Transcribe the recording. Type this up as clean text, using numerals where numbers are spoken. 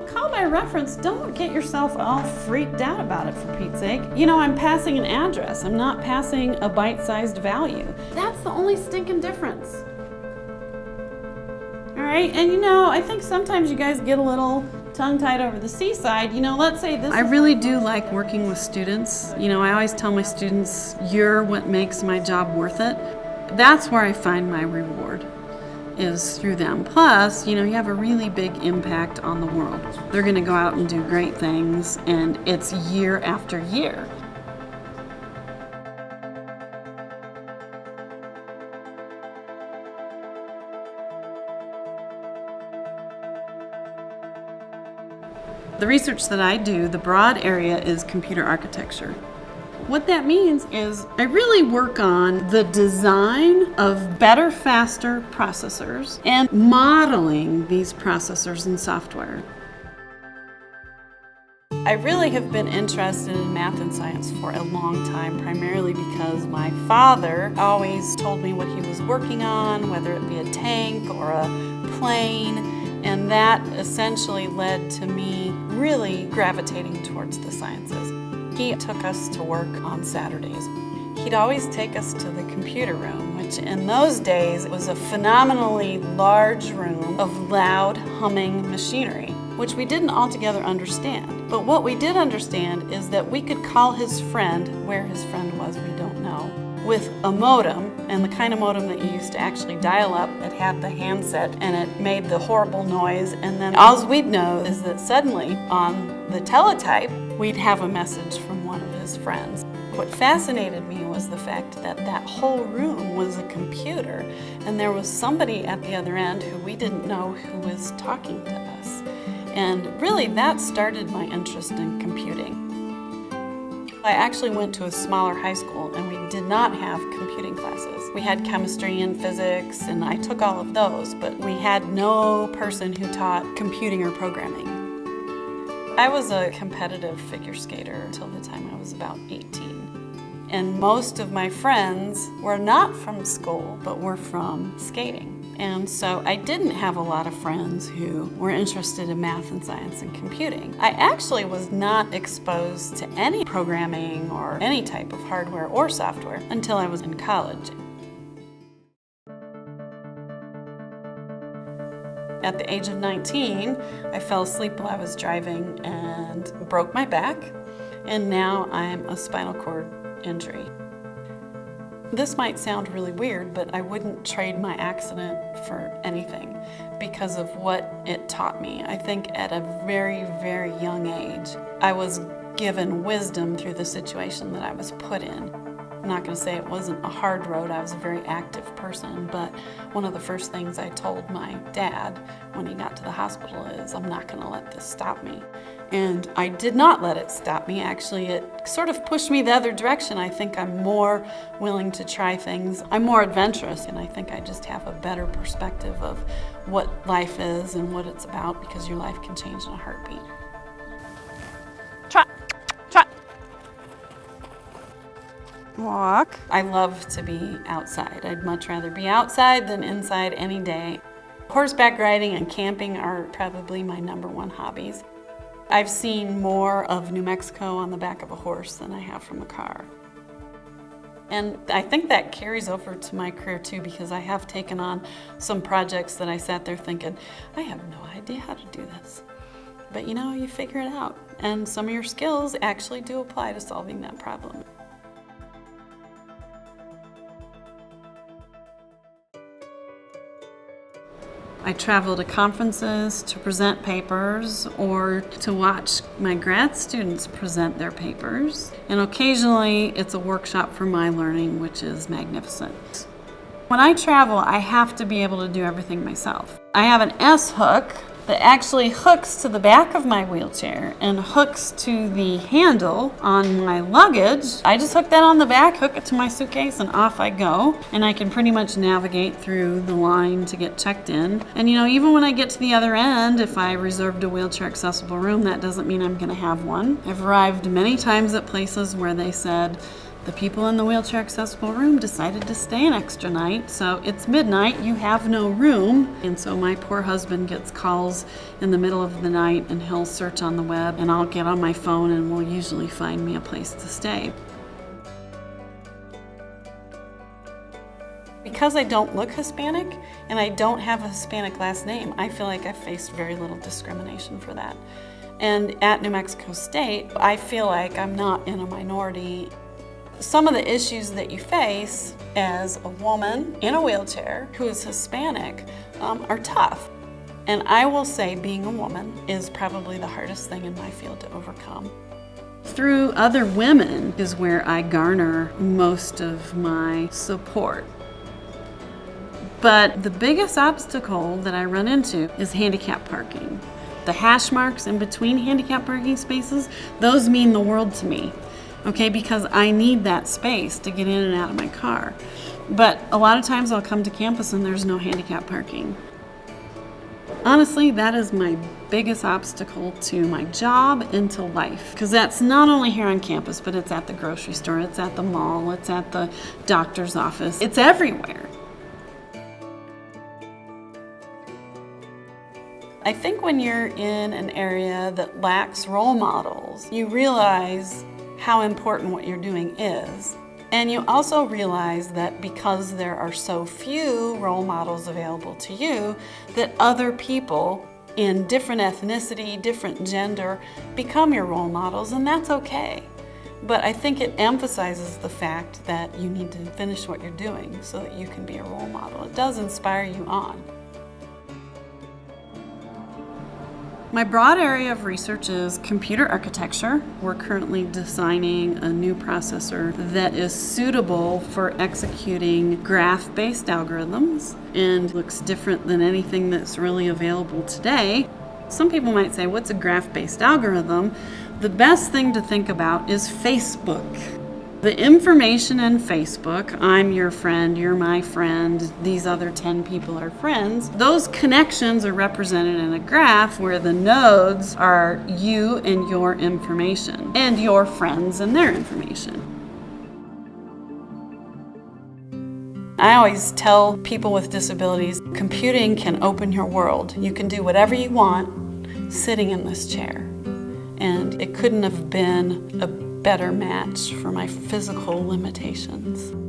call by reference. Don't get yourself all freaked out about it, for Pete's sake. You know, I'm passing an address. I'm not passing a bite-sized value. That's the only stinking difference. All right, and you know, I think sometimes you guys get a little tongue-tied over the seaside. You know, let's say this. I really do like working with students. You know, I always tell my students, you're what makes my job worth it. That's where I find my reward, is through them. Plus, you know, you have a really big impact on the world. They're going to go out and do great things, and it's year after year. The research that I do, the broad area is computer architecture. What that means is I really work on the design of better, faster processors and modeling these processors in software. I really have been interested in math and science for a long time, primarily because my father always told me what he was working on, whether it be a tank or a plane, and that essentially led to me really gravitating towards the sciences. He took us to work on Saturdays. He'd always take us to the computer room, which in those days was a phenomenally large room of loud, humming machinery, which we didn't altogether understand. But what we did understand is that we could call his friend, where his friend was, we don't know, with a modem, and the kind of modem that you used to actually dial up. It had the handset and it made the horrible noise, and then all we'd know is that suddenly on the teletype we'd have a message from one of his friends. What fascinated me was the fact that that whole room was a computer, and there was somebody at the other end who we didn't know who was talking to us. And really that started my interest in computing. I actually went to a smaller high school and we did not have computing classes. We had chemistry and physics, and I took all of those, but we had no person who taught computing or programming. I was a competitive figure skater until the time I was about 18. And most of my friends were not from school, but were from skating. And so I didn't have a lot of friends who were interested in math and science and computing. I actually was not exposed to any programming or any type of hardware or software until I was in college. At the age of 19, I fell asleep while I was driving and broke my back, and now I'm a spinal cord injury. This might sound really weird, but I wouldn't trade my accident for anything because of what it taught me. I think at a very, very young age, I was given wisdom through the situation that I was put in. I'm not going to say it wasn't a hard road. I was a very active person, but one of the first things I told my dad when he got to the hospital is, I'm not going to let this stop me. And I did not let it stop me. Actually, it sort of pushed me the other direction. I think I'm more willing to try things. I'm more adventurous, and I think I just have a better perspective of what life is and what it's about, because your life can change in a heartbeat. Try. Walk. I love to be outside. I'd much rather be outside than inside any day. Horseback riding and camping are probably my #1 hobbies. I've seen more of New Mexico on the back of a horse than I have from a car. And I think that carries over to my career too, because I have taken on some projects that I sat there thinking, I have no idea how to do this. But you know, you figure it out, and some of your skills actually do apply to solving that problem. I travel to conferences to present papers or to watch my grad students present their papers. And occasionally it's a workshop for my learning, which is magnificent. When I travel, I have to be able to do everything myself. I have an S-hook that actually hooks to the back of my wheelchair and hooks to the handle on my luggage. I just hook that on the back, hook it to my suitcase, and off I go. And I can pretty much navigate through the line to get checked in. And you know, even when I get to the other end, if I reserved a wheelchair accessible room, that doesn't mean I'm gonna have one. I've arrived many times at places where they said, The people in the wheelchair accessible room decided to stay an extra night, so it's midnight, you have no room. And so my poor husband gets calls in the middle of the night and he'll search on the web and I'll get on my phone and we'll usually find me a place to stay. Because I don't look Hispanic and I don't have a Hispanic last name, I feel like I've faced very little discrimination for that. And at New Mexico State, I feel like I'm not in a minority. Some of the issues that you face as a woman in a wheelchair who is Hispanic are tough. And I will say being a woman is probably the hardest thing in my field to overcome. Through other women is where I garner most of my support. But the biggest obstacle that I run into is handicap parking. The hash marks in between handicap parking spaces, those mean the world to me. Okay, because I need that space to get in and out of my car. But a lot of times I'll come to campus and there's no handicap parking. Honestly, that is my biggest obstacle to my job and to life. Because that's not only here on campus, but it's at the grocery store, it's at the mall, it's at the doctor's office, it's everywhere. I think when you're in an area that lacks role models, you realize how important what you're doing is. And you also realize that because there are so few role models available to you, that other people in different ethnicity, different gender, become your role models, and that's okay. But I think it emphasizes the fact that you need to finish what you're doing so that you can be a role model. It does inspire you on. My broad area of research is computer architecture. We're currently designing a new processor that is suitable for executing graph-based algorithms and looks different than anything that's really available today. Some people might say, what's a graph-based algorithm? The best thing to think about is Facebook. The information in Facebook, I'm your friend, you're my friend, these other 10 people are friends, those connections are represented in a graph where the nodes are you and your information, and your friends and their information. I always tell people with disabilities, computing can open your world. You can do whatever you want sitting in this chair. And it couldn't have been a better match for my physical limitations.